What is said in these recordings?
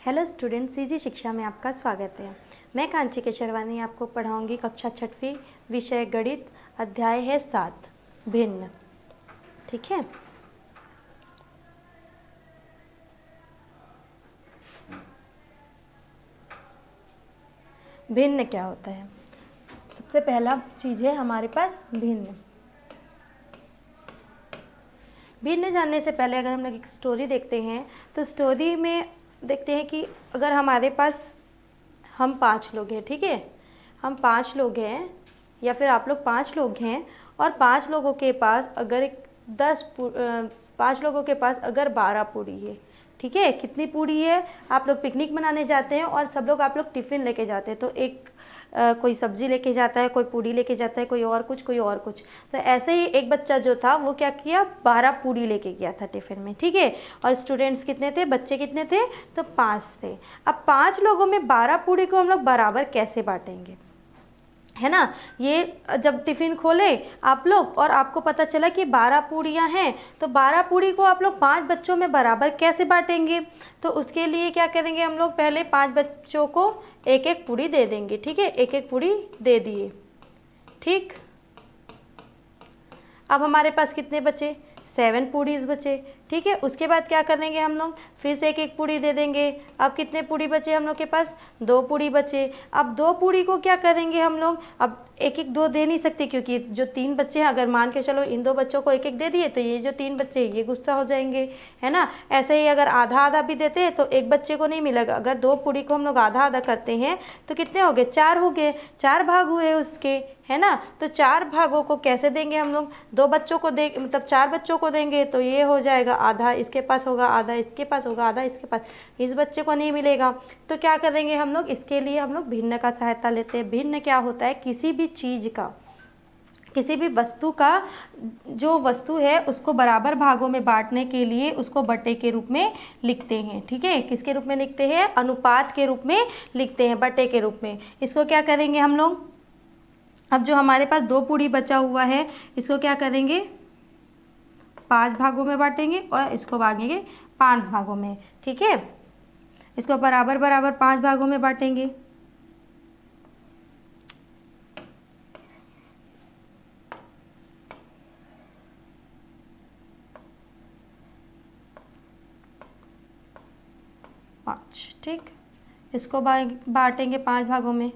Hello student, CG शिक्षा में आपका स्वागत है। मैं कांची केशरवानी आपको पढ़ाऊंगी कक्षा 6वीं, विषय गणित, अध्याय है 7 भिन्न। ठीक है। भिन्न क्या होता है? सबसे पहला चीज़ है हमारे पास भिन्न। भिन्न जानने से पहले अगर हम लोग एक स्टोरी देखते हैं तो स्टोरी में देखते हैं कि अगर हमारे पास हम 5 लोग हैं, ठीक है, हम 5 लोग हैं या फिर आप लोग 5 लोग हैं और 5 लोगों के पास अगर 5 लोगों के पास अगर 12 पूड़ी है, ठीक है, कितनी पूड़ी है? आप लोग पिकनिक मनाने जाते हैं और सब लोग आप लोग टिफ़िन लेके जाते हैं, तो एक कोई सब्जी लेके जाता है, कोई पूड़ी लेके जाता है, कोई और कुछ, कोई और कुछ। तो ऐसे ही एक बच्चा जो था वो क्या किया, 12 पूड़ी लेके गया था टिफ़िन में, ठीक है। और स्टूडेंट्स कितने थे, बच्चे कितने थे? तो 5 थे। अब 5 लोगों में 12 पूड़ी को हम लोग बराबर कैसे बांटेंगे, है ना। ये जब टिफ़िन खोले आप लोग और आपको पता चला कि 12 पूड़ियाँ हैं, तो 12 पूड़ी को आप लोग 5 बच्चों में बराबर कैसे बांटेंगे? तो उसके लिए क्या करेंगे हम लोग, पहले 5 बच्चों को एक एक पूड़ी दे देंगे, ठीक है, एक एक पूड़ी दे दिए, ठीक। अब हमारे पास कितने बचे? 7 पूड़ीज बचे, ठीक है। उसके बाद क्या करेंगे हम लोग, फिर से एक एक पूड़ी दे देंगे। अब कितने पूड़ी बचे हम लोग के पास? 2 पूड़ी बचे। अब 2 पूड़ी को क्या करेंगे हम लोग, अब एक एक 2 दे नहीं सकते क्योंकि जो 3 बच्चे हैं, अगर मान के चलो इन 2 बच्चों को एक एक दे दिए तो ये जो 3 बच्चे ये गुस्सा हो जाएंगे, है ना। ऐसे ही अगर आधा आधा भी देते हैं तो एक बच्चे को नहीं मिलेगा। अगर 2 पूड़ी को हम लोग आधा आधा करते हैं तो कितने हो गए? 4 हो गए, 4 भाग हुए उसके, है ना। तो 4 भागों को कैसे देंगे हम लोग? 2 बच्चों को दे, मतलब 4 बच्चों को देंगे तो ये हो जाएगा, आधा इसके पास होगा, आधा इसके पास होगा, आधा इसके पास, इस बच्चे को नहीं मिलेगा। तो क्या करेंगे हम लोग, इसके लिए हम लोग भिन्न का सहायता लेते हैं। भिन्न क्या होता है? किसी भी चीज़ का, किसी भी वस्तु का, जो वस्तु है उसको बराबर भागों में बांटने के लिए उसको बट्टे के रूप में लिखते हैं, ठीक है। किसके रूप में लिखते हैं? अनुपात के रूप में लिखते हैं, बट्टे के रूप में। इसको क्या करेंगे हम लोग, अब जो हमारे पास 2 पूड़ी बचा हुआ है इसको क्या करेंगे, 5 भागों में बांटेंगे और इसको बांटेंगे 5 भागों में, ठीक है। इसको बराबर बराबर 5 भागों में बांटेंगे। ठीक, इसको बांटेंगे 5 भागों में।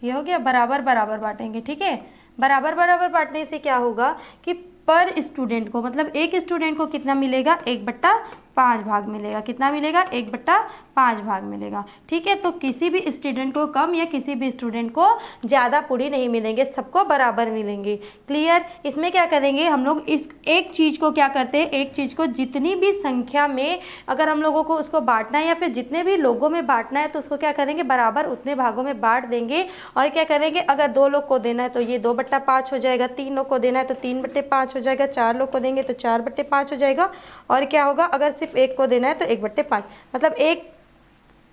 ये हो गया, बराबर बराबर बांटेंगे, ठीक है। बराबर बराबर बांटने से क्या होगा कि पर स्टूडेंट को, मतलब एक स्टूडेंट को कितना मिलेगा? 1/5 भाग मिलेगा। कितना मिलेगा? 1/5 भाग मिलेगा, ठीक है। तो किसी भी स्टूडेंट को कम या किसी भी स्टूडेंट को ज़्यादा पूड़ी नहीं मिलेंगे, सबको बराबर मिलेंगे। क्लियर? इसमें क्या करेंगे हम लोग, इस एक चीज़ को क्या करते हैं, एक चीज़ को जितनी भी संख्या में अगर हम लोगों को उसको बांटना है या फिर जितने भी लोगों में बांटना है तो उसको क्या करेंगे, बराबर उतने भागों में बांट देंगे। और क्या करेंगे, अगर 2 लोग को देना है तो ये 2/5 हो जाएगा, 3 लोग को देना है तो 3/5 हो जाएगा, 4 लोग को देंगे तो 4/5 हो जाएगा। और क्या होगा, अगर सिर्फ एक को देना है तो 1/5, मतलब एक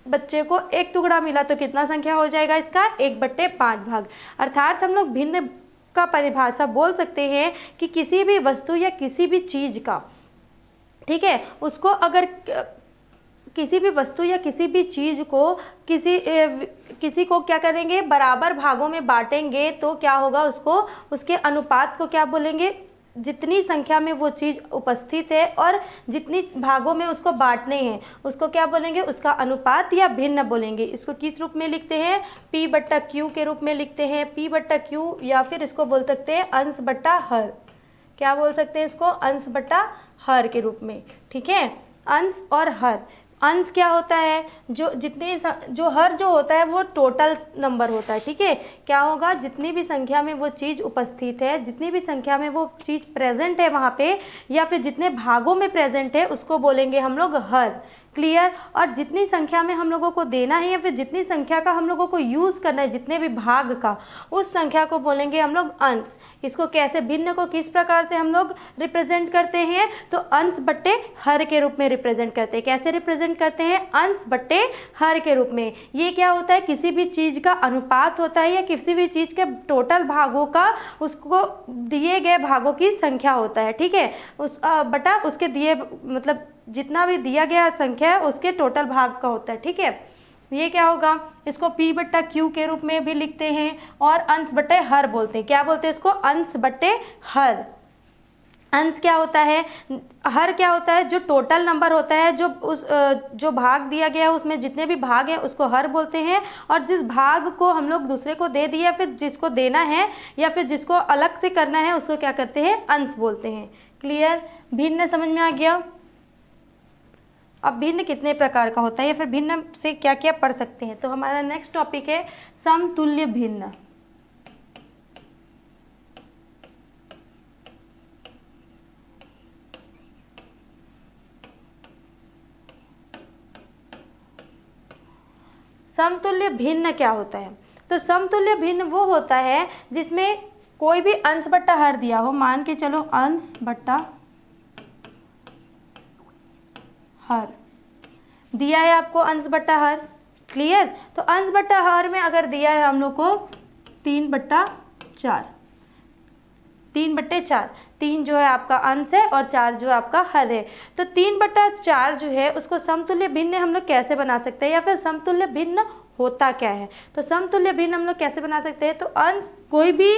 बच्चे को एक टुकड़ा मिला तो कितना संख्या हो जाएगा इसका? 1/5 भाग। अर्थात हम लोग भिन्न का परिभाषा बोल सकते हैं कि किसी भी वस्तु या किसी भी चीज़ का, ठीक है, उसको अगर किसी भी वस्तु या किसी भी चीज़ को किसी को क्या करेंगे, बराबर भागों में बांटेंगे तो क्या होगा, उसको, उसके अनुपात को क्या बोलेंगे, जितनी संख्या में वो चीज़ उपस्थित है और जितनी भागों में उसको बांटने हैं उसको क्या बोलेंगे, उसका अनुपात या भिन्न बोलेंगे। इसको किस रूप में लिखते हैं? P/Q के रूप में लिखते हैं। P/Q, या फिर इसको बोल सकते हैं अंश बट्टा हर। क्या बोल सकते हैं इसको? अंश बट्टा हर के रूप में, ठीक है। अंश और हर, अंश क्या होता है, जो हर जो होता है वो टोटल नंबर होता है, ठीक है। क्या होगा, जितनी भी संख्या में वो चीज़ उपस्थित है, जितनी भी संख्या में वो चीज़ प्रेजेंट है वहाँ पे, या फिर जितने भागों में प्रेजेंट है उसको बोलेंगे हम लोग हर। क्लियर? और जितनी संख्या में हम लोगों को देना है या फिर जितनी संख्या का हम लोगों को यूज़ करना है, जितने भी भाग का, उस संख्या को बोलेंगे हम लोग अंश। इसको कैसे, भिन्न को किस प्रकार से हम लोग रिप्रेजेंट करते हैं? तो अंश बट्टे हर के रूप में रिप्रेजेंट करते हैं। कैसे रिप्रेजेंट करते हैं? अंश बट्टे हर के रूप में। ये क्या होता है, किसी भी चीज़ का अनुपात होता है या किसी भी चीज़ के टोटल भागों का उसको दिए गए भागों की संख्या होता है, ठीक है, उस बटा उसके दिए, मतलब जितना भी दिया गया संख्या है उसके टोटल भाग का होता है, ठीक है। ये क्या होगा, इसको p बट्टा q के रूप में भी लिखते हैं और अंश बट्टे हर बोलते हैं। क्या बोलते हैं इसको, अंश बट्टे हर। अंश क्या होता है, हर क्या होता है, जो टोटल नंबर होता है, जो भाग दिया गया है उसमें जितने भी भाग हैं उसको हर बोलते हैं, और जिस भाग को हम लोग दूसरे को दे दिए या फिर जिसको देना है या फिर जिसको अलग से करना है उसको क्या करते हैं, अंश बोलते हैं। क्लियर, भिन्न समझ में आ गया। अब भिन्न कितने प्रकार का होता है या फिर भिन्न से क्या क्या पढ़ सकते हैं, तो हमारा नेक्स्ट टॉपिक है समतुल्य भिन्न। समतुल्य भिन्न क्या होता है, तो समतुल्य भिन्न वो होता है जिसमें कोई भी अंश बट्टा हर दिया हो, मान के चलो अंश बट्टा हर दिया है आपको, अंश बट्टा हर। क्लियर, तो अंश बट्टा हर में अगर दिया है हम लोग को 3/4, 3/4, 3 जो है आपका अंश है और 4 जो आपका हर है, तो 3/4 जो है उसको समतुल्य भिन्न हम लोग कैसे बना सकते हैं या फिर समतुल्य भिन्न होता क्या है। तो समतुल्य भिन्न हम लोग कैसे बना सकते हैं, तो अंश कोई भी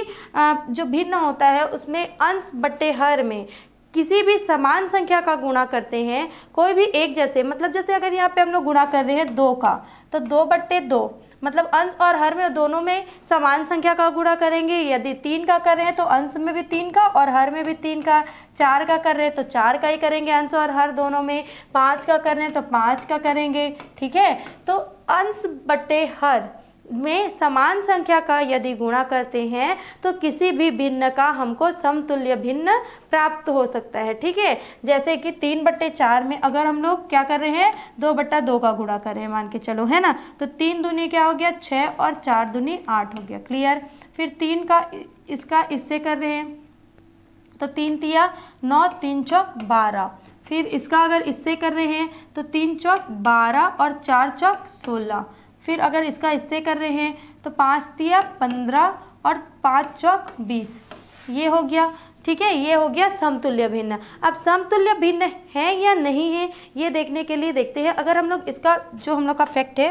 जो भिन्न होता है उसमें अंश बट्टे हर में किसी भी समान संख्या का गुणा करते हैं, कोई भी एक जैसे, मतलब जैसे अगर यहाँ पे हम लोग गुणा कर रहे हैं 2 का, तो 2/2 मतलब अंश और हर में दोनों में समान संख्या का गुणा करेंगे। यदि 3 का कर रहे हैं तो अंश में भी 3 का और हर में भी 3 का, 4 का कर रहे हैं तो 4 का ही करेंगे अंश और हर दोनों में, 5 का कर रहे हैं तो 5 का करेंगे, ठीक है। तो अंश बट्टे हर में समान संख्या का यदि गुणा करते हैं तो किसी भी भिन्न का हमको समतुल्य भिन्न प्राप्त हो सकता है, ठीक है। जैसे कि 3/4 में अगर हम लोग क्या कर रहे हैं, 2/2 का गुणा कर रहे हैं मान के चलो, है ना, तो 3 दूनी क्या हो गया 6 और 4 दूनी 8 हो गया। क्लियर, फिर 3 का इसका इससे कर रहे हैं तो 3 तिया 9, 3 चौक 12, फिर इसका अगर इससे कर रहे हैं तो 3 चौक 12 और 4 चौक 16, फिर अगर इसका इससे कर रहे हैं तो 5 तिया 15 और 5 चौक 20, ये हो गया, ठीक है। ये हो गया समतुल्य भिन्न। अब समतुल्य भिन्न है या नहीं है ये देखने के लिए देखते हैं, अगर हम लोग इसका जो हम लोग का फैक्ट है,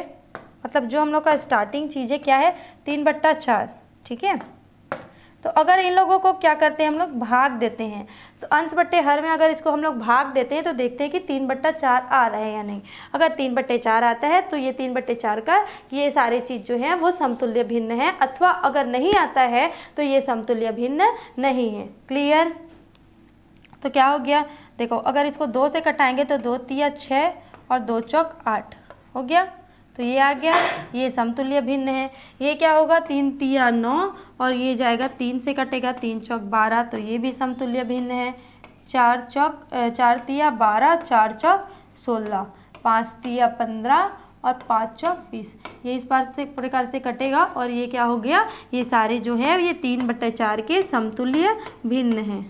मतलब जो हम लोग का स्टार्टिंग चीज़ है क्या है, 3/4, ठीक है। तो अगर इन लोगों को क्या करते हैं हम लोग, भाग देते हैं, तो अंश बट्टे हर में अगर इसको हम लोग भाग देते हैं तो देखते हैं कि 3/4 आ रहा है या नहीं। अगर 3/4 आता है तो ये 3/4 का ये सारी चीज़ जो है वो समतुल्य भिन्न है, अथवा अगर नहीं आता है तो ये समतुल्य भिन्न नहीं है। क्लियर, तो क्या हो गया, देखो अगर इसको 2 से कटाएंगे तो 2 तिया 6 और 2 चौक 8 हो गया, तो ये आ गया, ये समतुल्य भिन्न है। ये क्या होगा, 3 तिया 9 और ये जाएगा 3 से कटेगा 3 चौक 12, तो ये भी समतुल्य भिन्न है। 4 तिया 12, 4 चौक 16, 5 तिया 15 और 5 चौक 20, ये इस प्रकार से कटेगा और ये क्या हो गया, ये सारे जो है ये 3/4 के समतुल्य भिन्न हैं।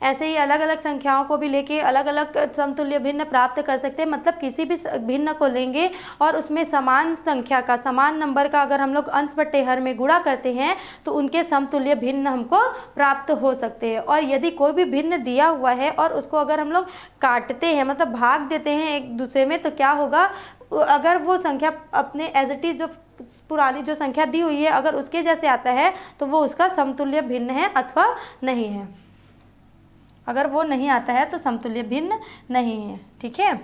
ऐसे ही अलग अलग संख्याओं को भी लेके अलग अलग समतुल्य भिन्न प्राप्त कर सकते हैं, मतलब किसी भी भिन्न को लेंगे और उसमें समान संख्या का, समान नंबर का अगर हम लोग अंश बट्टे हर में गुणा करते हैं तो उनके समतुल्य भिन्न हमको प्राप्त हो सकते हैं। और यदि कोई भी भिन्न दिया हुआ है और उसको अगर हम लोग काटते हैं, मतलब भाग देते हैं एक दूसरे में, तो क्या होगा, अगर वो संख्या अपने एज इट इज जो पुरानी जो संख्या दी हुई है अगर उसके जैसे आता है तो वो उसका समतुल्य भिन्न है अथवा नहीं है। अगर वो नहीं आता है तो समतुल्य भिन्न नहीं है, ठीक है।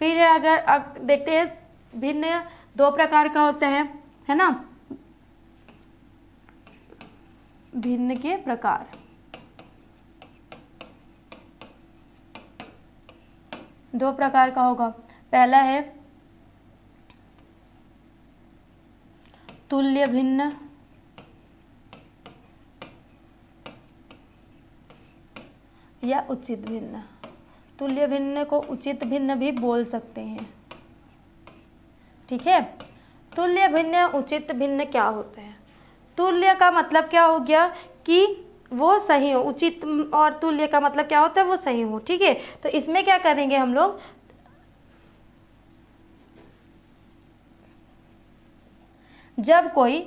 फिर अगर देखते हैं भिन्न 2 प्रकार का होता है ना, भिन्न के प्रकार। दो प्रकार का होगा, पहला है तुल्य भिन्न या उचित भिन्न। तुल्य भिन्न को उचित भिन्न भी बोल सकते हैं, ठीक है। तुल्य भिन्न उचित भिन्न क्या होता है, तुल्य का मतलब क्या हो गया कि वो सही हो, उचित और तुल्य का मतलब क्या होता है, वो सही हो, ठीक है। तो इसमें क्या करेंगे हम लोग, जब कोई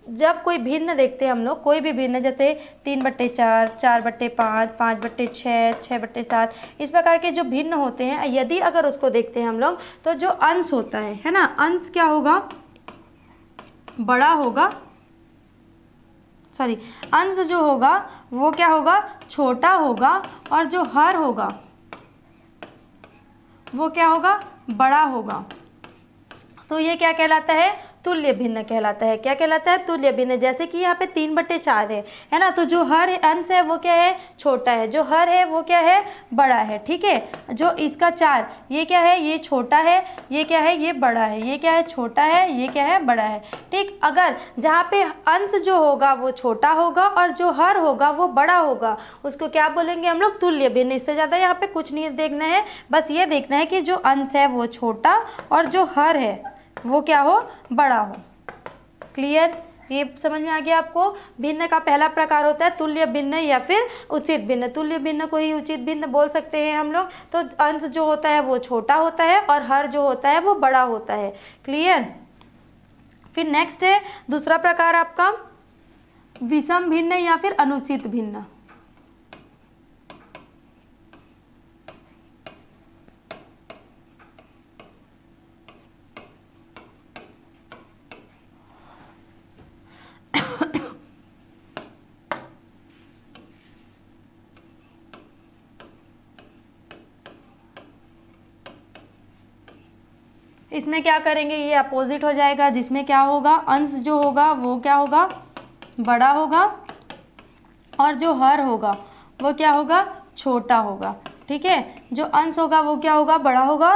जब कोई भिन्न देखते हैं हम लोग, कोई भी भिन्न, जैसे 3/4, 4/5, 5/6, 6/7, इस प्रकार के जो भिन्न होते हैं, यदि अगर उसको देखते हैं हम लोग, तो जो अंश होता है ना, अंश क्या होगा, बड़ा होगा, सॉरी, अंश जो होगा वो क्या होगा, छोटा होगा, और जो हर होगा वो क्या होगा, बड़ा होगा। तो ये क्या कहलाता है, तुल्य भिन्न कहलाता है। क्या कहलाता है, तुल्य भिन्न। जैसे कि यहाँ पे 3/4 है ना, तो जो हर अंश है वो क्या है, छोटा है, जो हर है वो क्या है, बड़ा है, ठीक है। जो इसका 4, ये क्या है, ये छोटा है, ये क्या है, ये बड़ा है, ये क्या है, छोटा है, ये क्या है, बड़ा है, ठीक। अगर जहाँ पे अंश जो होगा वो छोटा होगा और जो हर होगा वो बड़ा होगा, उसको क्या बोलेंगे हम लोग, तुल्य भिन्न। इससे ज़्यादा यहाँ पे कुछ नहीं देखना है, बस ये देखना है कि जो अंश है वो छोटा और जो हर है वो क्या हो, बड़ा हो। क्लियर, ये समझ में आ गया आपको। भिन्न का पहला प्रकार होता है तुल्य भिन्न या फिर उचित भिन्न। तुल्य भिन्न को ही उचित भिन्न बोल सकते हैं हम लोग। तो अंश जो होता है वो छोटा होता है और हर जो होता है वो बड़ा होता है। क्लियर। फिर नेक्स्ट है दूसरा प्रकार आपका विषम भिन्न या फिर अनुचित भिन्न। इसमें क्या करेंगे, ये अपोजिट हो जाएगा, जिसमें क्या होगा, अंश जो होगा वो क्या होगा, बड़ा होगा, और जो हर होगा वो क्या होगा, छोटा होगा, ठीक है। जो अंश होगा वो क्या होगा, बड़ा होगा,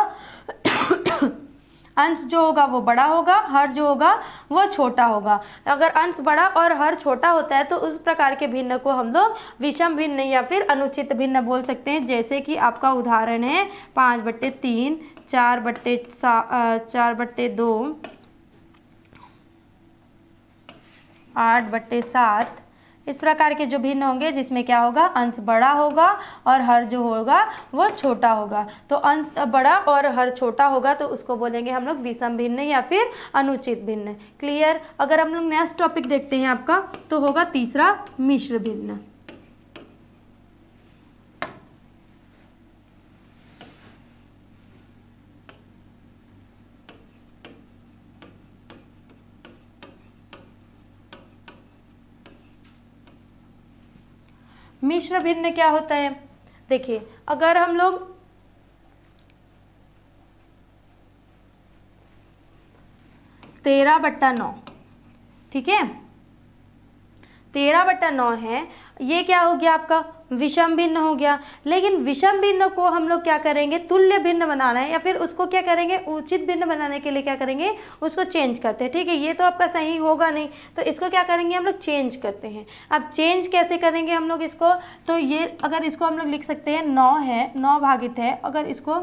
अंश जो होगा वो बड़ा होगा, हर जो होगा वो छोटा होगा। अगर अंश बड़ा और हर छोटा होता है तो उस प्रकार के भिन्न को हम लोग विषम भिन्न या फिर अनुचित भिन्न बोल सकते हैं। जैसे कि आपका उदाहरण है 5/3, 4/2, 8/7, इस प्रकार के जो भिन्न होंगे जिसमें क्या होगा, अंश बड़ा होगा और हर जो होगा वो छोटा होगा। तो अंश बड़ा और हर छोटा होगा तो उसको बोलेंगे हम लोग विषम भिन्न या फिर अनुचित भिन्न। क्लियर। अगर हम लोग नेक्स्ट टॉपिक देखते हैं आपका, तो होगा तीसरा मिश्र भिन्न। मिश्र भिन्न क्या होता है, देखिए अगर हम लोग 13/9, ठीक है, 13/9 है, ये क्या हो गया आपका विषम भिन्न हो गया। लेकिन विषम भिन्न को हम लोग क्या करेंगे, तुल्य भिन्न बनाना है या फिर उसको क्या करेंगे, उचित भिन्न बनाने के लिए क्या करेंगे, उसको चेंज करते हैं, ठीक है। ये तो आपका सही होगा नहीं, तो इसको क्या करेंगे हम लोग, चेंज करते हैं। अब चेंज कैसे करेंगे हम लोग इसको, तो ये अगर इसको हम लोग लिख सकते हैं 9 है, 9 भागित है, अगर इसको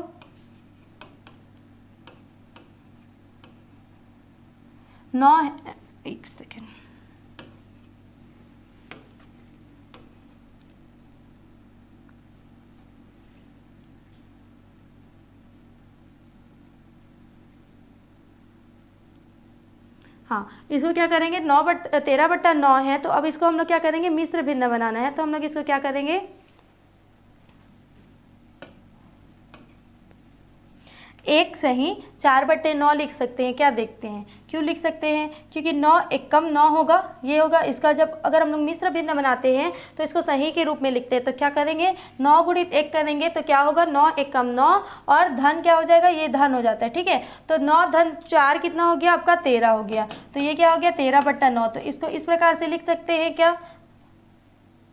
9 है, एक सेकेंड, हाँ, इसको क्या करेंगे, 13/9 है, तो अब इसको हम लोग क्या करेंगे, मिश्र भिन्न बनाना है, तो हम लोग इसको क्या करेंगे, एक सही 4/9 लिख सकते हैं। क्या देखते हैं, क्यों लिख सकते हैं, क्योंकि 9 एकम 9 होगा, ये होगा इसका। जब अगर हम लोग मिश्र भिन्न बनाते हैं तो इसको सही के रूप में लिखते हैं, तो क्या करेंगे, 9 गुणित 1 करेंगे तो क्या होगा, 9 एकम 9, और धन क्या हो जाएगा, ये धन हो जाता है, ठीक है। तो 9 धन 4 कितना हो गया आपका, 13 हो गया। तो ये क्या हो गया, 13/9। तो इसको इस प्रकार से लिख सकते हैं, क्या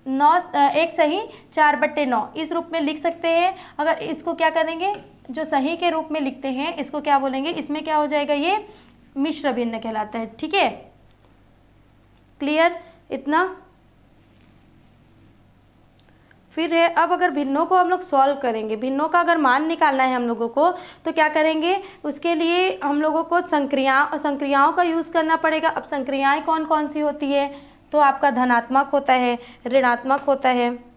9 एक सही 4/9 इस रूप में लिख सकते हैं। अगर इसको क्या करेंगे, जो सही के रूप में लिखते हैं इसको क्या बोलेंगे, इसमें क्या हो जाएगा, ये मिश्र भिन्न कहलाता है, ठीक है। क्लियर इतना। फिर है, अब अगर भिन्नों को हम लोग सॉल्व करेंगे, भिन्नों का अगर मान निकालना है हम लोगों को, तो क्या करेंगे, उसके लिए हम लोगों को संक्रियाओं का यूज़ करना पड़ेगा। अब संक्रियाएं कौन कौन सी होती है, तो आपका धनात्मक होता है, ऋणात्मक होता है,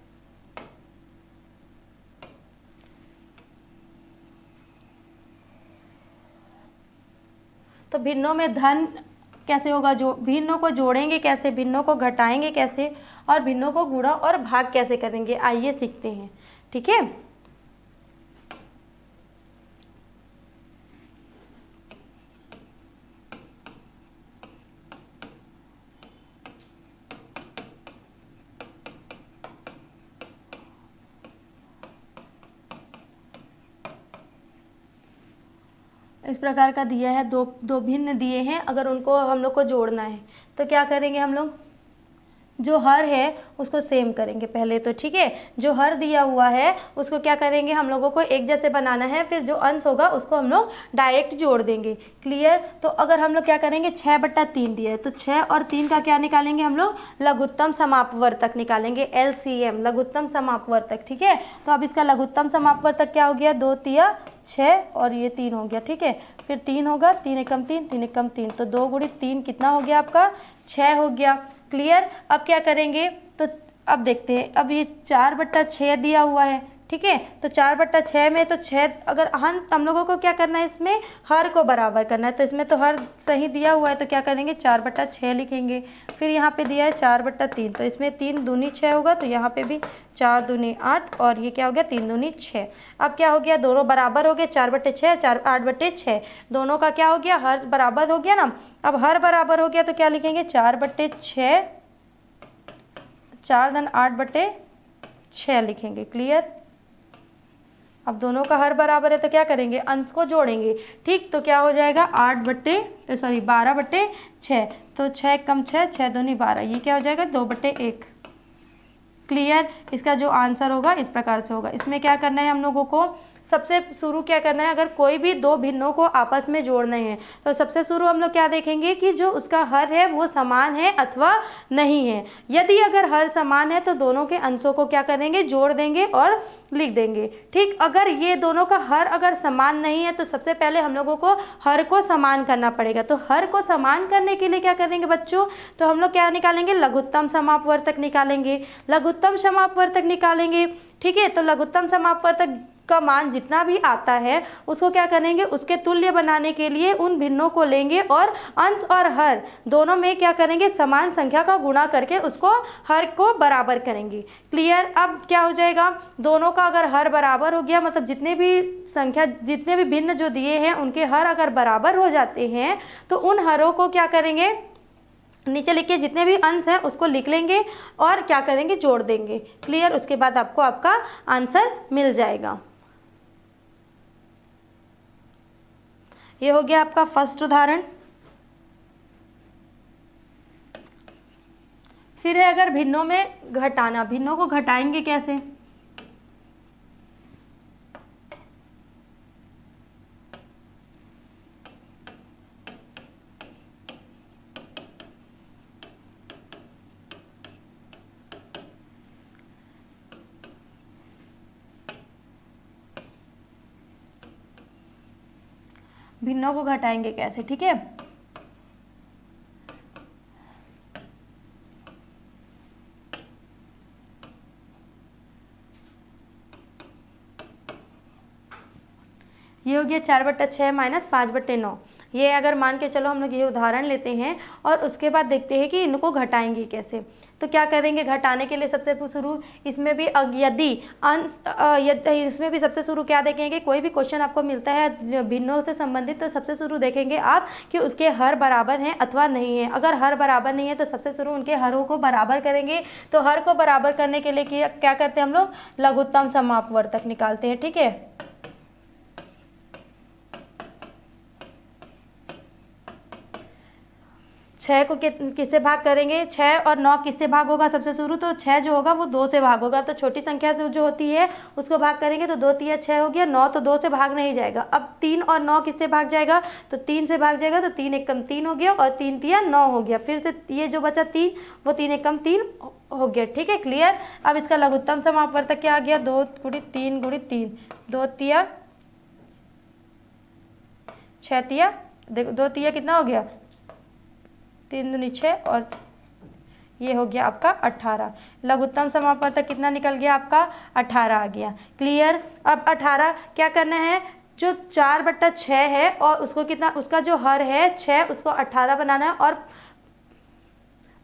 तो भिन्नों में धन कैसे होगा, जो भिन्नों को जोड़ेंगे कैसे, भिन्नों को घटाएंगे कैसे, और भिन्नों को गुणा और भाग कैसे करेंगे, आइए सीखते हैं। ठीक है, इस प्रकार का दिया है, दो दो भिन्न दिए हैं, अगर उनको हम लोग को जोड़ना है तो क्या करेंगे हम लोग, जो हर है उसको सेम करेंगे पहले तो। ठीक है, जो हर दिया हुआ है उसको क्या करेंगे, हम लोगों को एक जैसे बनाना है, फिर जो अंश होगा उसको हम लोग डायरेक्ट जोड़ देंगे। क्लियर। तो अगर हम लोग क्या करेंगे, 6/3 दिया है तो 6 और 3 का क्या निकालेंगे हम लोग, लघुत्तम समापवर्तक निकालेंगे, LCM, लघुत्तम समापवर्तक। ठीक है, तो अब इसका लघुत्तम समापवर्तक क्या हो गया, 2 तिया 6 और ये 3 हो गया। ठीक है, फिर 3 होगा, 3 एकम 3, 3 एकम 3, तो 2 × 3 कितना हो गया आपका, 6 हो गया। क्लियर। अब क्या करेंगे, तो अब देखते हैं, अब ये 4/6 दिया हुआ है। ठीक है, तो 4/6 में तो 6, अगर हम लोगों को क्या करना है, इसमें हर को बराबर करना है, तो इसमें तो हर सही दिया हुआ है, तो क्या करेंगे 4/6 लिखेंगे। फिर यहाँ पे दिया है 4/3, तो इसमें 3 दूनी 6 होगा, तो यहाँ पे भी 4 दूनी 8 और ये क्या हो गया 3 दूनी 6। अब क्या हो गया, दोनों बराबर हो गए, 4/6 8/6, दोनों का क्या हो गया, हर बराबर हो गया ना। अब हर बराबर हो गया तो क्या लिखेंगे, 4/6, 4 × 8/6 लिखेंगे। क्लियर। अब दोनों का हर बराबर है तो क्या करेंगे, अंश को जोड़ेंगे। ठीक, तो क्या हो जाएगा 12/6, तो 6 कम 6, 6 दूनी 12, ये क्या हो जाएगा 2/1। क्लियर। इसका जो आंसर होगा इस प्रकार से होगा। इसमें क्या करना है हम लोगों को, सबसे शुरू क्या करना है, अगर कोई भी दो भिन्नों को आपस में जोड़ने हैं तो सबसे शुरू हम लोग क्या देखेंगे कि जो उसका हर है वो समान है अथवा नहीं है। यदि अगर हर समान है तो दोनों के अंशों को क्या करेंगे, जोड़ देंगे और लिख देंगे। ठीक, अगर ये दोनों का हर अगर समान नहीं है तो सबसे पहले हम लोगों को हर को समान करना पड़ेगा। तो हर को समान करने के लिए क्या करेंगे बच्चों, तो हम लोग क्या निकालेंगे, लघुत्तम समापवर्तक निकालेंगे, लघुत्तम समापवर्तक निकालेंगे। ठीक है, तो लघुत्तम समापवर्तक का मान जितना भी आता है उसको क्या करेंगे, उसके तुल्य बनाने के लिए उन भिन्नों को लेंगे और अंश और हर दोनों में क्या करेंगे, समान संख्या का गुणा करके उसको हर को बराबर करेंगे। क्लियर। अब क्या हो जाएगा, दोनों का अगर हर बराबर हो गया, मतलब जितने भी भिन्न जो दिए हैं उनके हर अगर बराबर हो जाते हैं तो उन हरों को क्या करेंगे, नीचे लिख के जितने भी अंश हैं उसको लिख लेंगे और क्या करेंगे, जोड़ देंगे। क्लियर। उसके बाद आपको आपका आंसर मिल जाएगा। ये हो गया आपका फर्स्ट उदाहरण। फिर है अगर भिन्नों में घटाना, भिन्नों को घटाएंगे कैसे, भिन्नों को घटाएंगे कैसे। ठीक है, ये हो गया 4/6 माइनस 5/9। ये अगर मान के चलो हम लोग ये उदाहरण लेते हैं और उसके बाद देखते हैं कि इनको घटाएंगे कैसे। तो क्या करेंगे, घटाने के लिए सबसे शुरू इसमें भी यदि अंश इसमें भी सबसे शुरू क्या देखेंगे, कोई भी क्वेश्चन आपको मिलता है भिन्नों से संबंधित तो सबसे शुरू देखेंगे आप कि उसके हर बराबर हैं अथवा नहीं है। अगर हर बराबर नहीं है तो सबसे शुरू उनके हरों को बराबर करेंगे। तो हर को बराबर करने के लिए क्या करते हैं हम लोग, लघुत्तम समापवर्तक निकालते हैं। ठीक है, 6 को किससे भाग करेंगे, 6 और 9 किससे भाग होगा सबसे शुरू, तो 6 जो होगा वो 2 से भाग होगा। तो छोटी संख्या जो होती है उसको भाग करेंगे तो 2 तिया 6 हो गया, 9 तो 2 से भाग नहीं जाएगा। अब 3 और 9 किससे भाग जाएगा, तो 3 से भाग जाएगा, तो 3 एकम 3 हो गया और 3 तिया 9 हो गया। फिर से ये जो बचा 3 वो 3 एकम 3 हो गया। ठीक है, क्लियर। अब इसका लघुत्तम समापवर्तक क्या आ गया, 2 × 3 × 3, 2 तिया 6 तिया, देखो 2 तिया कितना हो गया, 3 दूनी 6 और ये हो गया आपका 18। लघुत्तम समापवर्तक कितना निकल गया आपका, 18 आ गया। क्लियर। अब 18 क्या करना है, जो 4/6 है और उसको कितना, उसका जो हर है 6, उसको 18 बनाना है, और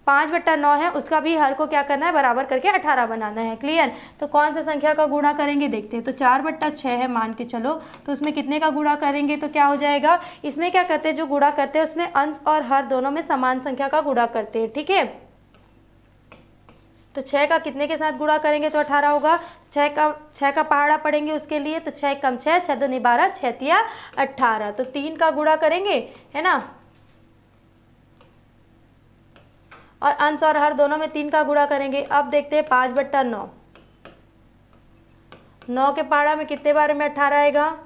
5/9 है उसका भी हर को क्या करना है, बराबर करके 18 बनाना है। क्लियर। तो कौन सा संख्या का गुणा करेंगे देखते हैं। तो 4/6 है मान के चलो, तो उसमें कितने का गुणा करेंगे तो क्या हो जाएगा, इसमें क्या करते हैं, जो गुणा करते हैं उसमें अंश और हर दोनों में समान संख्या का गुणा करते हैं। ठीक है। तो 6 का कितने के साथ गुणा करेंगे तो 18 होगा। 6 का पहाड़ा पढ़ेंगे उसके लिए, तो 6 कम 6, 6 दूनी 12, 6 तिया 18। तो 3 का गुणा करेंगे, है ना, और अंश और हर दोनों में 3 का गुणा करेंगे। अब देखते हैं 5/9, 9 के पहाड़ा में कितने बार में 18 आएगा,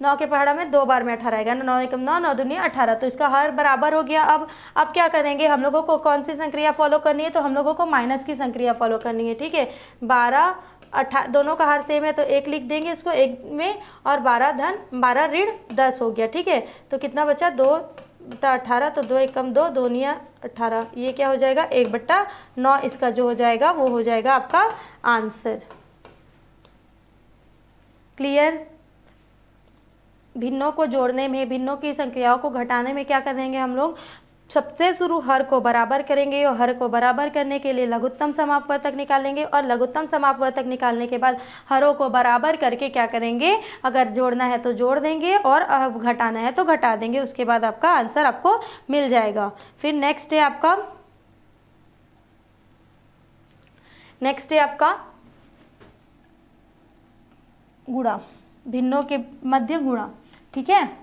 9 के पहाड़ा में 2 बार में 18 आएगा ना, 9 एकम 9, 9 दूनी 18। तो इसका हर बराबर हो गया। अब क्या करेंगे, हम लोगों को कौन सी संक्रिया फॉलो करनी है, तो हम लोगों को माइनस की संक्रिया फॉलो करनी है। ठीक है। 12 18 दोनों का हर सेम है तो 1 लिख देंगे इसको 1 में, और 12 धन 12 ऋण 10 हो गया। ठीक है। तो कितना बचा, 2/18, तो 2 एकम 2, 2 निया 18, ये क्या हो जाएगा 1/9। इसका जो हो जाएगा वो हो जाएगा आपका आंसर। क्लियर। भिन्नों को जोड़ने में, भिन्नों की संख्याओं को घटाने में क्या करेंगे हम लोग, सबसे शुरू हर को बराबर करेंगे, और हर को बराबर करने के लिए लघुत्तम समापवर्तक निकालेंगे, और लघुत्तम समापवर्तक निकालने के बाद हरों को बराबर करके क्या करेंगे, अगर जोड़ना है तो जोड़ देंगे और घटाना है तो घटा देंगे। उसके बाद आपका आंसर आपको मिल जाएगा। फिर नेक्स्ट है आपका गुणा, भिन्नों के मध्य गुणा। ठीक है।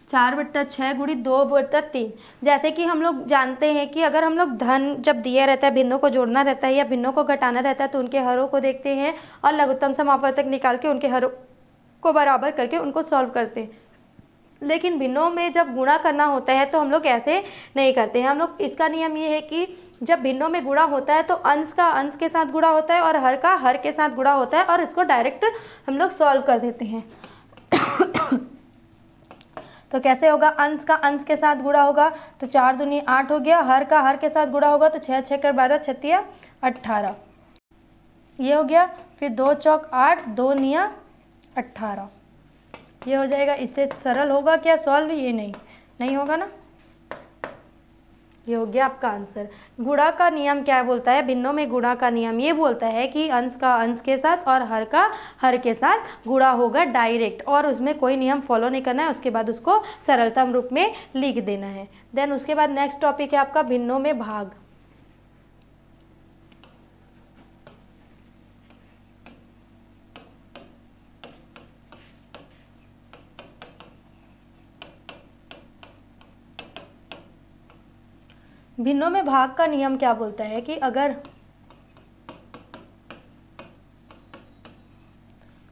चार बट्टा 6 गुणी 2/3। जैसे कि हम लोग जानते हैं कि अगर हम लोग धन जब दिया रहता है, भिन्नों को जोड़ना रहता है या भिन्नों को घटाना रहता है, तो उनके हरों को देखते हैं और लघुत्तम समापवर्तक निकाल के उनके हरों को बराबर करके उनको सॉल्व करते हैं। लेकिन भिन्नों में जब गुणा करना होता है तो हम लोग ऐसे नहीं करते हैं। हम लोग, इसका नियम ये है कि जब भिन्नों में गुणा होता है तो अंश का अंश के साथ गुणा होता है और हर का हर के साथ गुणा होता है, और इसको डायरेक्ट हम लोग सॉल्व कर देते हैं। तो कैसे होगा, अंश का अंश के साथ गुणा होगा तो 4 दूनी 8 हो गया, हर का हर के साथ गुणा होगा तो 6 6 कर 12, 6 18, ये हो गया। फिर 2 चौक 8, 2 निया 18, ये हो जाएगा। इससे सरल होगा क्या सॉल्व, ये नहीं होगा ना। ये हो गया आपका आंसर। गुणा का नियम क्या बोलता है, भिन्नों में गुणा का नियम ये बोलता है कि अंश का अंश के साथ और हर का हर के साथ गुणा होगा डायरेक्ट, और उसमें कोई नियम फॉलो नहीं करना है। उसके बाद उसको सरलतम रूप में लिख देना है। देन उसके बाद नेक्स्ट टॉपिक है आपका भिन्नों में भाग। भिन्नों में भाग का नियम क्या बोलता है कि अगर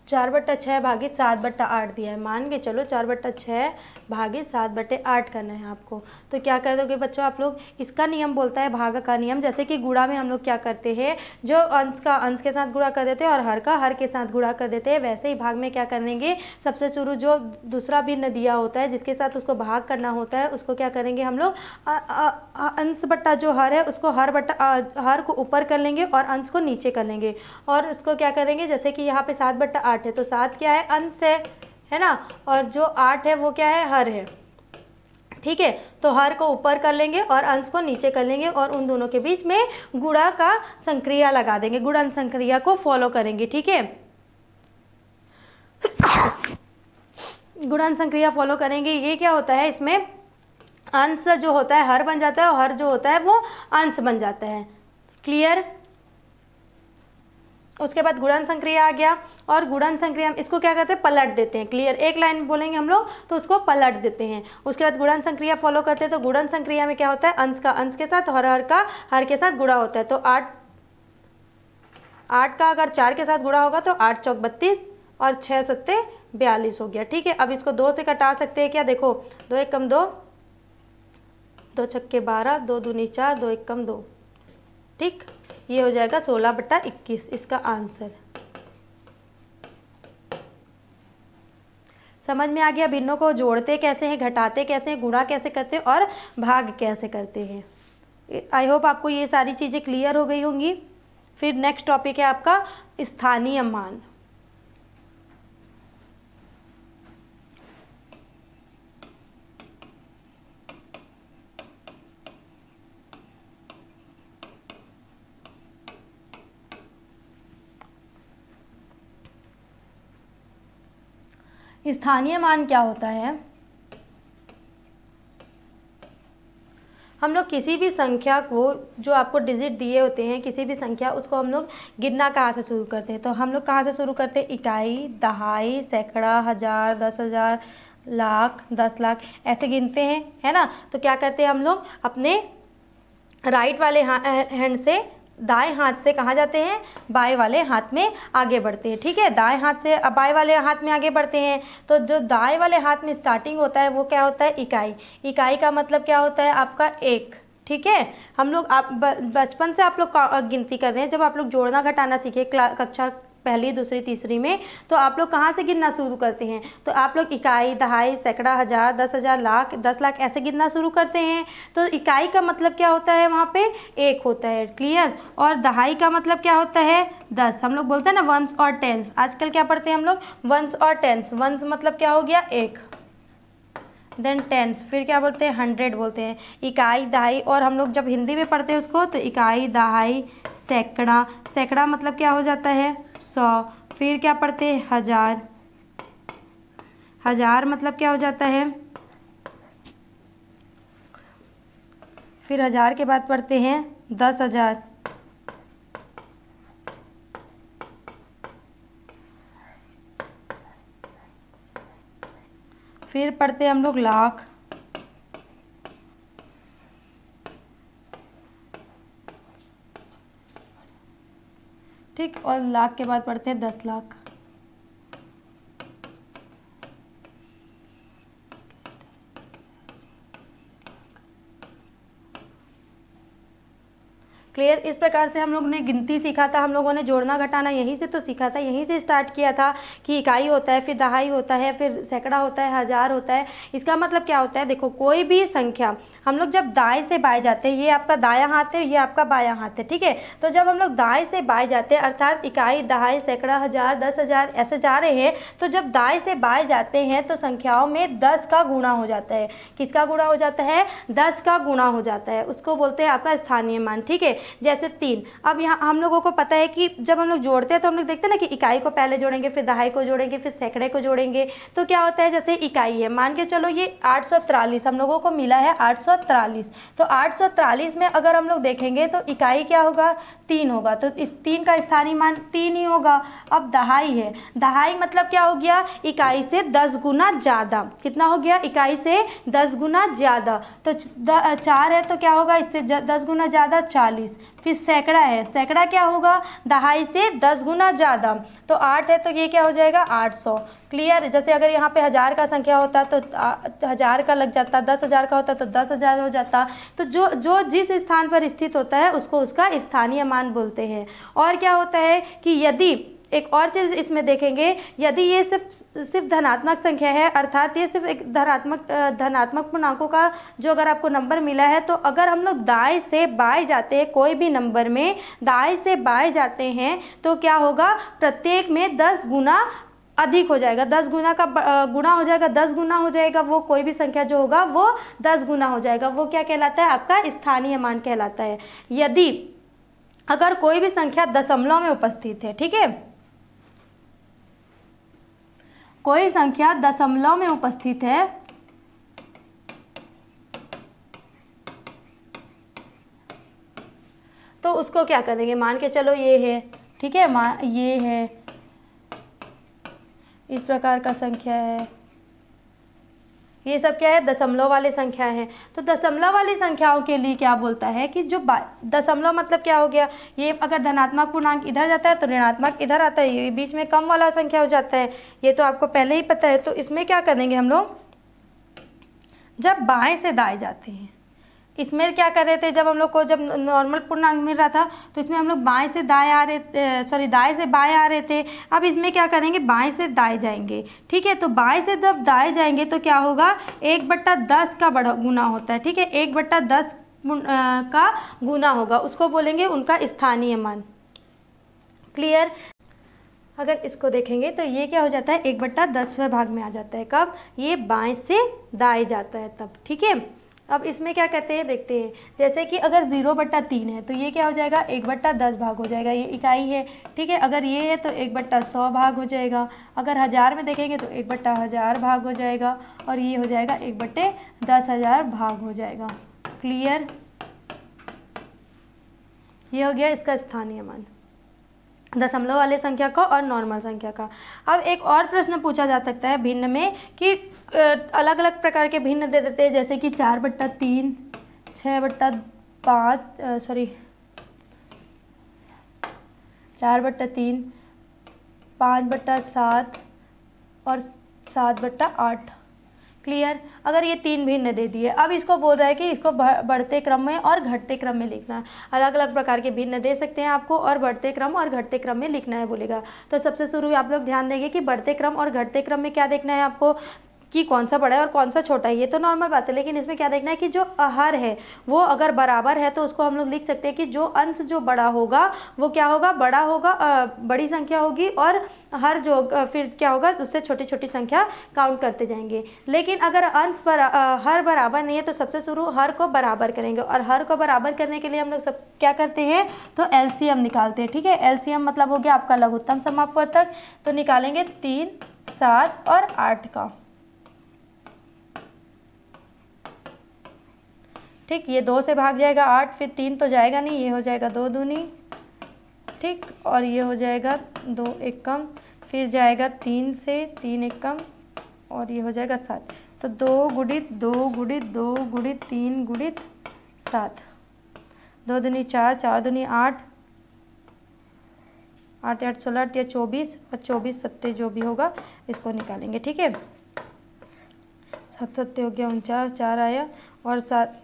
4/6 भागित 7/8 दिया है, मान के चलो 4/6 भागित 7/8 करना है आपको, तो क्या कर दोगे बच्चों आप लोग, इसका नियम बोलता है भाग का नियम। जैसे कि गुणा में हम लोग क्या करते हैं, जो अंश का अंश के साथ गुणा कर देते हैं और हर का हर के साथ गुणा कर देते हैं, वैसे ही भाग में क्या करेंगे, सबसे शुरू जो दूसरा भिन्न दिया होता है जिसके साथ उसको भाग करना होता है, उसको क्या करेंगे हम लोग, अंश बट्टा जो हर है उसको हर को ऊपर कर लेंगे और अंश को नीचे कर लेंगे, और उसको क्या करेंगे, जैसे कि यहाँ पे 7/8 है तो 7 क्या है, अंश है ना, और जो 8 है वो क्या है, हर है। ठीक है। तो हर को ऊपर कर लेंगे और अंश को नीचे कर लेंगे, और उन दोनों के बीच में गुणा का संक्रिया लगा देंगे, गुणन संक्रिया को फॉलो करेंगे। ठीक है। गुणन संक्रिया फॉलो करेंगे। ये क्या होता है, इसमें अंश जो होता है हर बन जाता है और हर जो होता है वो अंश बन जाता है। क्लियर। उसके बाद गुणन संक्रिया आ गया, और गुणन संक्रिया इसको क्या करते हैं, पलट देते हैं। क्लियर। एक लाइन में बोलेंगे हम लोग तो उसको पलट देते हैं। उसके बाद गुणन संक्रिया फॉलो करते हैं। तो गुणन संक्रिया में क्या होता है, अंश का अंश के साथ और हर का हर के साथ गुणा होता है। तो 8 का अगर 4 के साथ गुणा होगा तो 8 चौक 32 और 6 सत्ते 42 हो गया। ठीक है। अब इसको 2 से कटा सकते हैं क्या, देखो 2 एकम 2, 2 छक्के 12, 2 दूनी 4, 2 एकम 2। ठीक, ये हो जाएगा 16/21 इसका आंसर। समझ में आ गया भिन्नों को जोड़ते कैसे हैं, घटाते कैसे हैं, गुणा कैसे करते हैं और भाग कैसे करते हैं। आई होप आपको ये सारी चीज़ें क्लियर हो गई होंगी। फिर नेक्स्ट टॉपिक है आपका स्थानीय मान। स्थानीय मान क्या होता है? हम लोग किसी भी संख्या को, जो आपको डिजिट दिए होते हैं किसी भी संख्या, उसको हम लोग गिनना कहाँ से शुरू करते हैं? तो हम लोग कहाँ से शुरू करते हैं? इकाई, दहाई, सैकड़ा, हज़ार, 10,000, लाख, 10 लाख, ऐसे गिनते हैं, है ना। तो क्या करते हैं हम लोग, अपने राइट वाले हैंड से दाएं हाथ से कहाँ जाते हैं? बाएं वाले हाथ में आगे बढ़ते हैं। ठीक है, दाएं हाथ से बाएं वाले हाथ में आगे बढ़ते हैं। तो जो दाएं वाले हाथ में स्टार्टिंग होता है वो क्या होता है? इकाई। इकाई का मतलब क्या होता है आपका? 1। ठीक है, हम लोग आप बचपन से आप लोग गिनती कर रहे हैं। जब आप लोग जोड़ना घटाना सीखे कक्षा पहली, दूसरी, तीसरी में, तो आप लोग कहाँ से गिनना शुरू करते हैं? तो आप लोग इकाई, दहाई, सैकड़ा, हज़ार, 10,000, लाख, 10 लाख ऐसे गिनना शुरू करते हैं। तो इकाई का मतलब क्या होता है? वहाँ पे 1 होता है। क्लियर। और दहाई का मतलब क्या होता है? 10। हम लोग बोलते हैं ना वंस और टेंस। आजकल क्या पढ़ते हैं हम लोग? वंस और टेंस। वंस मतलब क्या हो गया? 1। देन टेंस, फिर क्या बोलते हैं? 100 बोलते हैं। इकाई, दहाई, और हम लोग जब हिंदी में पढ़ते हैं उसको, तो इकाई, दहाई, सैकड़ा। सैकड़ा मतलब क्या हो जाता है? 100। फिर क्या पढ़ते हैं? हज़ार। हज़ार मतलब क्या हो जाता है? फिर हज़ार के बाद पढ़ते हैं 10,000। फिर पढ़ते हैं हम लोग लाख। ठीक, और लाख के बाद पढ़ते हैं 10 लाख। क्लियर। इस प्रकार से हम लोग ने गिनती सीखा था, हम लोगों ने जोड़ना घटाना यहीं से तो सीखा था, यहीं से स्टार्ट किया था कि इकाई होता है, फिर दहाई होता है, फिर सैकड़ा होता है, हज़ार होता है। इसका मतलब क्या होता है? देखो, कोई भी संख्या हम लोग जब दाएं से बाएं जाते हैं, ये आपका दायां हाथ है, ये आपका बायां हाथ है। ठीक है, तो जब हम लोग दाएं से बाएं जाते हैं, अर्थात इकाई, दहाई, सैकड़ा, हज़ार, 10,000 ऐसे जा रहे हैं, तो जब दाएं से बाएं जाते हैं तो संख्याओं में 10 का गुणा हो जाता है। किसका गुणा हो जाता है? 10 का गुणा हो जाता है। उसको बोलते हैं आपका स्थानीय मान। ठीक है, जैसे 3। अब यहाँ हम लोगों को पता है कि जब हम लोग जोड़ते हैं तो हम लोग देखते हैं ना कि इकाई को पहले जोड़ेंगे, फिर दहाई को जोड़ेंगे, फिर सैकड़े को जोड़ेंगे। तो क्या होता है? जैसे इकाई है, मान के चलो ये 843 हम लोगों को मिला है, 843। तो 843 में अगर हम लोग देखेंगे तो इकाई क्या होगा? 3 होगा। तो इस 3 का स्थानीय मान 3 ही होगा। अब दहाई है, दहाई मतलब क्या हो गया? इकाई से 10 गुना ज़्यादा। कितना हो गया? इकाई से 10 गुना ज़्यादा। तो 4 है तो क्या होगा? इससे 10 गुना ज़्यादा 40। फिर सैकड़ा है, सैकड़ा क्या होगा? दहाई से 10 गुना ज़्यादा। तो 8 है तो ये क्या हो जाएगा? 800। क्लियर। जैसे अगर यहाँ पे 1000 का संख्या होता तो 1000 का लग जाता, 10,000 का होता तो 10,000 हो जाता। तो जो जिस स्थान पर स्थित होता है उसको उसका स्थानीय मान बोलते हैं। और क्या होता है कि यदि एक और चीज़ इसमें देखेंगे, यदि ये सिर्फ धनात्मक संख्या है, अर्थात ये सिर्फ एक धनात्मक पूर्णांकों का जो अगर आपको नंबर मिला है, तो अगर हम लोग दाएं से बाएं जाते हैं, कोई भी नंबर में दाएं से बाएं जाते हैं, तो क्या होगा? प्रत्येक में 10 गुना अधिक हो जाएगा। 10 गुना का गुणा हो जाएगा, 10 गुना हो जाएगा। वो कोई भी संख्या जो होगा वो 10 गुना हो जाएगा। वो क्या कहलाता है? आपका स्थानीय मान कहलाता है। यदि अगर कोई भी संख्या दशमलव में उपस्थित है, ठीक है, कोई संख्या दशमलव में उपस्थित है, तो उसको क्या करेंगे? मान के चलो ये है, ठीक है, ये है, इस प्रकार का संख्या है, ये सब क्या है? दशमलव वाली संख्या है। तो दशमलव वाली संख्याओं के लिए क्या बोलता है कि जो दशमलव मतलब क्या हो गया? ये अगर धनात्मक पूर्णांक इधर जाता है तो ऋणात्मक इधर आता है, ये बीच में कम वाला संख्या हो जाता है। ये तो आपको पहले ही पता है। तो इसमें क्या करेंगे हम लोग? जब बाएं से दाएं जाते हैं, इसमें क्या कर रहे थे, जब हम लोग को जब नॉर्मल पूर्णांक मिल रहा था तो इसमें हम लोग बाएं से दाएं आ रहे सॉरी दाएं से बाएं आ रहे थे। अब इसमें क्या करेंगे, बाएं से दाएं जाएंगे। ठीक है, तो बाएं से जब दाएं जाएंगे तो क्या होगा, 1/10 का बड़ा गुना होता है। ठीक है, 1/10 का गुना होगा, उसको बोलेंगे उनका स्थानीय मान। क्लियर। अगर इसको देखेंगे तो ये क्या हो जाता है, 1/10वें भाग में आ जाता है। कब, ये बाएं से दाएं जाता है तब। ठीक है, अब इसमें क्या कहते हैं देखते हैं। जैसे कि अगर 0/3 है तो ये क्या हो जाएगा, 1/10 भाग हो जाएगा, ये इकाई है। ठीक है, अगर ये है तो 1/100 भाग हो जाएगा। अगर 1000 में देखेंगे तो 1/1000 भाग हो जाएगा, और ये हो जाएगा 1/10,000 भाग हो जाएगा। क्लियर। ये हो गया इसका स्थानीय मान, दशमलव वाले संख्या का और नॉर्मल संख्या का। अब एक और प्रश्न पूछा जा सकता है भिन्न में कि अलग अलग प्रकार के भिन्न दे देते हैं, जैसे कि 4/3, 6/5 4/3, 5/7 और 7/8। क्लियर। अगर ये 3 भिन्न दे दिए, अब इसको बोल रहा है कि इसको बढ़ते क्रम में और घटते क्रम में लिखना है। अलग अलग प्रकार के भिन्न दे सकते हैं आपको, और बढ़ते क्रम और घटते क्रम में लिखना है बोलेगा। तो सबसे शुरू आप लोग ध्यान देंगे कि बढ़ते क्रम और घटते क्रम में क्या देखना है आपको, कि कौन सा बड़ा है और कौन सा छोटा है। ये तो नॉर्मल बात है, लेकिन इसमें क्या देखना है कि जो हर है वो अगर बराबर है तो उसको हम लोग लिख सकते हैं कि जो अंश जो बड़ा होगा वो क्या होगा, बड़ा होगा, बड़ी संख्या होगी, और हर जो फिर क्या होगा, उससे छोटी छोटी संख्या काउंट करते जाएंगे। लेकिन अगर अंश हर बराबर नहीं है तो सबसे शुरू हर को बराबर करेंगे, और हर को बराबर करने के लिए हम लोग सब क्या करते हैं, तो एलसीएम निकालते हैं। ठीक है, एलसीएम मतलब हो गया आपका लघुत्तम समापवर्तक। तो निकालेंगे 3, 7 और 8 का। ठीक, ये 2 से भाग जाएगा 8, फिर 3 तो जाएगा नहीं, ये हो जाएगा 2 दूनी। ठीक, और ये हो जाएगा 2 एकम, फिर जाएगा 3 से 3 एकम, और ये हो जाएगा 7। तो 2 गुणित 2 गुणित 2 गुणित 3 गुणित 7, 2 दूनी 4, 4 दूनी 8, 8 8 16, 8 24, और 24 7 जो भी होगा इसको निकालेंगे। ठीक है, 7 7 हो गया 49, 4 आया, और 7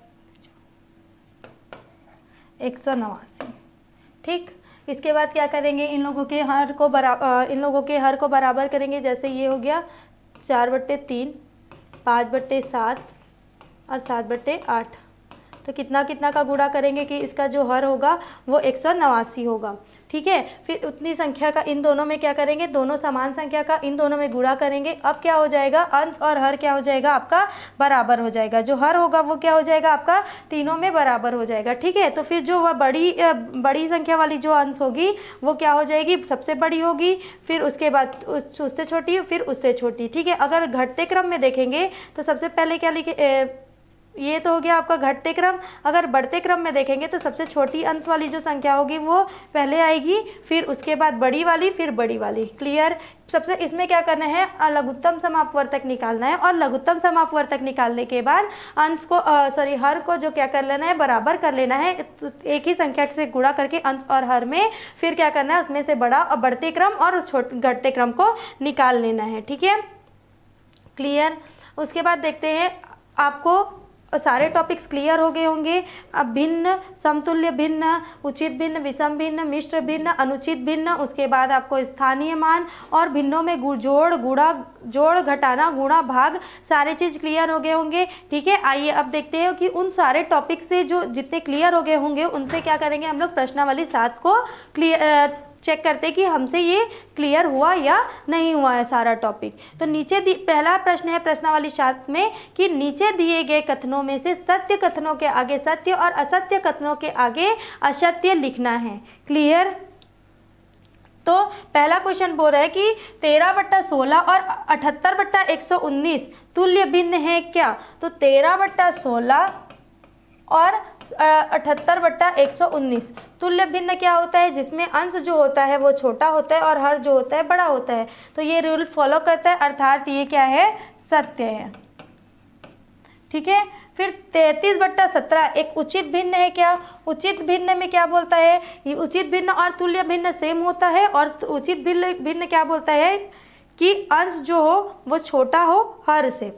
189। ठीक, इसके बाद क्या करेंगे, इन लोगों के हर को बराबर करेंगे। जैसे ये हो गया 4/3, 5/7 और 7/8। तो कितना कितना का गुणा करेंगे कि इसका जो हर होगा वो 189 होगा। ठीक है, फिर उतनी संख्या का इन दोनों में क्या करेंगे, दोनों समान संख्या का इन दोनों में गुणा करेंगे। अब क्या हो जाएगा, अंश और हर क्या हो जाएगा आपका बराबर हो जाएगा। जो हर होगा वो क्या हो जाएगा आपका तीनों में बराबर हो जाएगा। ठीक है, तो फिर जो वह बड़ी संख्या वाली जो अंश होगी वो क्या हो जाएगी, सबसे बड़ी होगी, फिर उसके बाद उससे छोटी, फिर उससे छोटी। ठीक है, अगर घटते क्रम में देखेंगे तो सबसे पहले क्या लिखे, ये तो हो गया आपका घटते क्रम। अगर बढ़ते क्रम में देखेंगे तो सबसे छोटी अंश वाली जो संख्या होगी वो पहले आएगी, फिर उसके बाद बड़ी वाली, फिर बड़ी वाली। क्लियर। सबसे इसमें क्या करना है, लघुत्तम समापवर्तक निकालना है, और लघुत्तम समापवर्तक निकालने के बाद अंश को हर को जो क्या कर लेना है, बराबर कर लेना है। एक ही संख्या से गुणा करके अंश और हर में फिर क्या करना है, उसमें से बड़ा और बढ़ते क्रम और घटते क्रम को निकाल लेना है। ठीक है, क्लियर। उसके बाद देखते हैं, आपको सारे टॉपिक्स क्लियर हो गए होंगे। अब भिन्न, समतुल्य भिन्न, उचित भिन्न, विषम भिन्न, मिश्र भिन्न, अनुचित भिन्न, उसके बाद आपको स्थानीय मान और भिन्नों में जोड़ घटाना, गुणा भाग, सारे चीज़ क्लियर हो गए होंगे। ठीक है, आइए अब देखते हैं कि उन सारे टॉपिक से जो जितने क्लियर हो गए होंगे उनसे क्या करेंगे हम लोग, प्रश्नावली 7 को क्लियर चेक करते कि हमसे ये क्लियर हुआ या नहीं हुआ है सारा टॉपिक। तो नीचे पहला प्रश्न है प्रश्नावली 7 में कि नीचे दिए गए कथनों में से सत्य कथनों के आगे सत्य और असत्य कथनों के आगे असत्य लिखना है। क्लियर। तो पहला क्वेश्चन बोल रहा है कि 13/16 और 78/119 तुल्य भिन्न है क्या। तो 13/16 और 78/119 तुल्य भिन्न क्या होता है, जिसमें अंश जो होता है वो छोटा होता है और हर जो होता है बड़ा होता है। तो ये रूल फॉलो करता है, अर्थात ये क्या है, सत्य है। ठीक है, फिर 33/17 एक उचित भिन्न है क्या। उचित भिन्न में क्या बोलता है, ये उचित भिन्न और तुल्य भिन्न सेम होता है, और उचित भिन्न क्या बोलता है कि अंश जो हो वो छोटा हो हर से।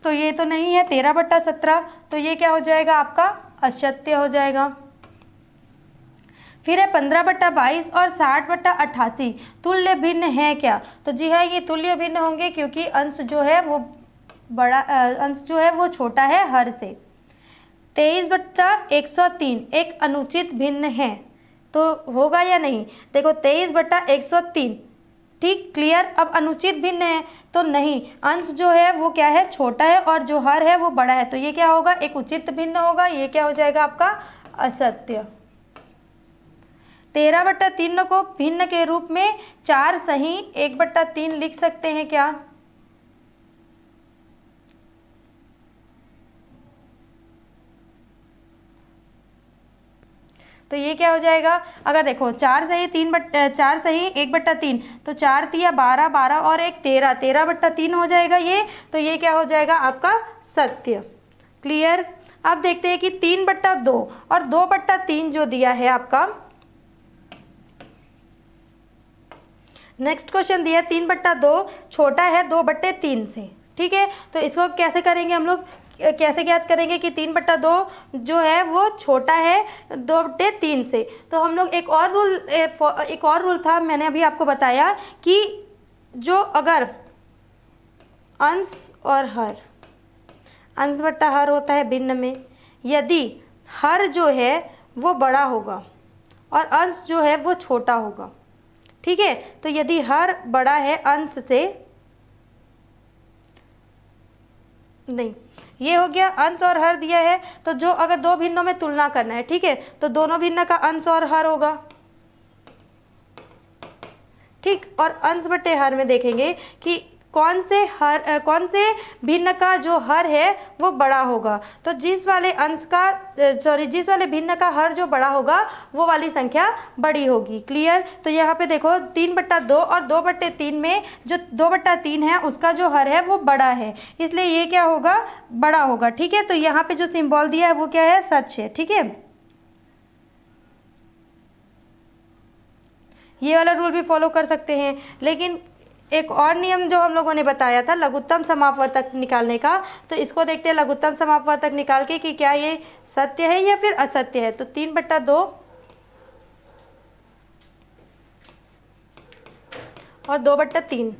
तो ये तो नहीं है 13/17, तो ये क्या हो जाएगा आपका असत्य हो जाएगा। फिर है 15/22 और 60/88 तुल्य भिन्न है क्या? तो जी हाँ, ये तुल्य भिन्न होंगे क्योंकि अंश जो है वो बड़ा अंश जो है वो छोटा है हर से। 23/103 एक अनुचित भिन्न है, तो होगा या नहीं? देखो 23/103, ठीक, क्लियर। अब अनुचित भिन्न है तो नहीं, अंश जो है वो क्या है, छोटा है और जो हर है वो बड़ा है, तो ये क्या होगा, एक उचित भिन्न होगा। ये क्या हो जाएगा आपका असत्य। 13/3 को भिन्न के रूप में 4 सही 1/3 लिख सकते हैं क्या? तो ये क्या हो जाएगा, अगर देखो 4 सही 1/3, तो 4 तिया 12, 12 और 1 13, 13/3 हो जाएगा ये। तो ये क्या हो जाएगा आपका सत्य। क्लियर। अब देखते हैं कि 3/2 और 2/3 जो दिया है आपका, नेक्स्ट क्वेश्चन दिया है 3/2 छोटा है 2/3 से, ठीक है। तो इसको कैसे करेंगे हम लोग, कैसे ज्ञात करेंगे कि 3/2 जो है वो छोटा है 2/3 से? तो हम लोग एक और रूल था, मैंने अभी आपको बताया कि जो अगर अंश और हर, अंश बट्टा हर होता है भिन्न में, यदि हर जो है वो बड़ा होगा और अंश जो है वो छोटा होगा, ठीक है। तो यदि हर बड़ा है अंश से, नहीं, ये हो गया अंश और हर दिया है, तो जो अगर दो भिन्नों में तुलना करना है, ठीक है, तो दोनों भिन्न का अंश और हर होगा, ठीक। और अंश बटे हर में देखेंगे कि कौन से भिन्न का जो हर है वो बड़ा होगा, तो जिस वाले भिन्न का हर जो बड़ा होगा वो वाली संख्या बड़ी होगी। क्लियर। तो यहाँ पे देखो 3/2 और 2/3 में जो 2/3 है उसका जो हर है वो बड़ा है, इसलिए ये क्या होगा, बड़ा होगा, ठीक है। तो यहाँ पे जो सिंबल दिया है वो क्या है, सच है, ठीक है। ये वाला रूल भी फॉलो कर सकते हैं, लेकिन एक और नियम जो हम लोगों ने बताया था लघुत्तम समापवर्तक निकालने का, तो इसको देखते हैं लघुत्तम समापवर्तक निकाल के कि क्या ये सत्य है या फिर असत्य है। तो 3/2 और 2/3,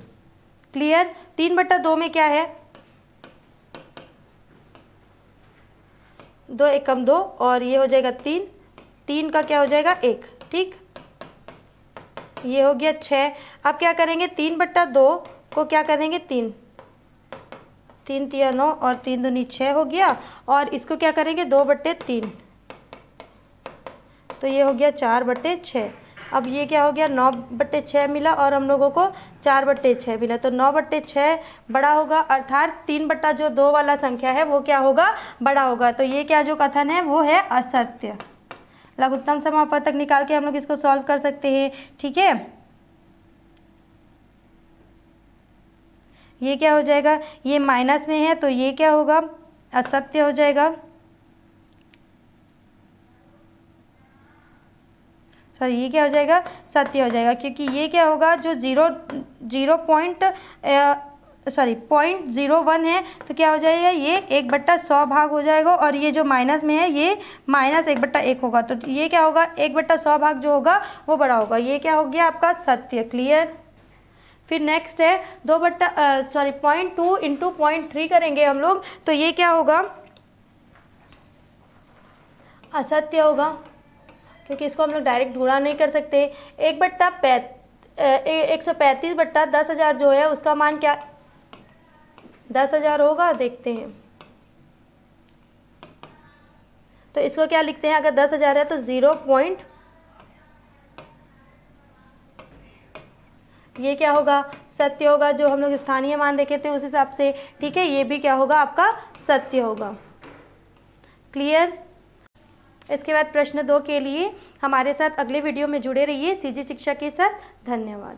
क्लियर। 3/2 में क्या है, 2 एकम 2 और ये हो जाएगा 3, 3 का क्या हो जाएगा 1, ठीक, ये हो गया 6। अब क्या करेंगे, 3/2 को क्या करेंगे 3, 3 तिया 9 और 3 दूनी 6 हो गया, और इसको क्या करेंगे 2/3, तो ये हो गया 4/6। अब ये क्या हो गया 9/6 मिला और हम लोगों को 4/6 मिला, तो 9/6 बड़ा होगा, अर्थात 3/2 वाला संख्या है वो क्या होगा, बड़ा होगा। तो ये क्या जो कथन है वो है असत्य। लघुत्तम समापवर्तक निकाल के हम लोग इसको सॉल्व कर सकते हैं, ठीक है। ये क्या हो जाएगा, ये माइनस में है तो ये क्या होगा, असत्य हो जाएगा, सॉरी ये क्या हो जाएगा, सत्य हो जाएगा, क्योंकि ये क्या होगा जो 0.01 है तो क्या हो जाएगा, ये 1/100 भाग हो जाएगा, और ये जो माइनस में है ये -1/1 होगा, तो ये क्या होगा 1/100 भाग जो होगा वो बड़ा होगा। ये क्या हो गया आपका सत्य। क्लियर। फिर नेक्स्ट है 0.2 इंटू 0.3 करेंगे हम लोग, तो ये क्या होगा, असत्य होगा, क्योंकि इसको हम लोग डायरेक्ट गुणा नहीं कर सकते। 135/10,000 जो है उसका मान क्या 10,000 होगा, देखते हैं। तो इसको क्या लिखते हैं, अगर 10,000 है तो 0. ये क्या होगा, सत्य होगा, जो हम लोग स्थानीय मान देखे थे उस हिसाब से, ठीक है। ये भी क्या होगा आपका सत्य होगा। क्लियर। इसके बाद प्रश्न 2 के लिए हमारे साथ अगले वीडियो में जुड़े रहिए। सीजी शिक्षा के साथ। धन्यवाद।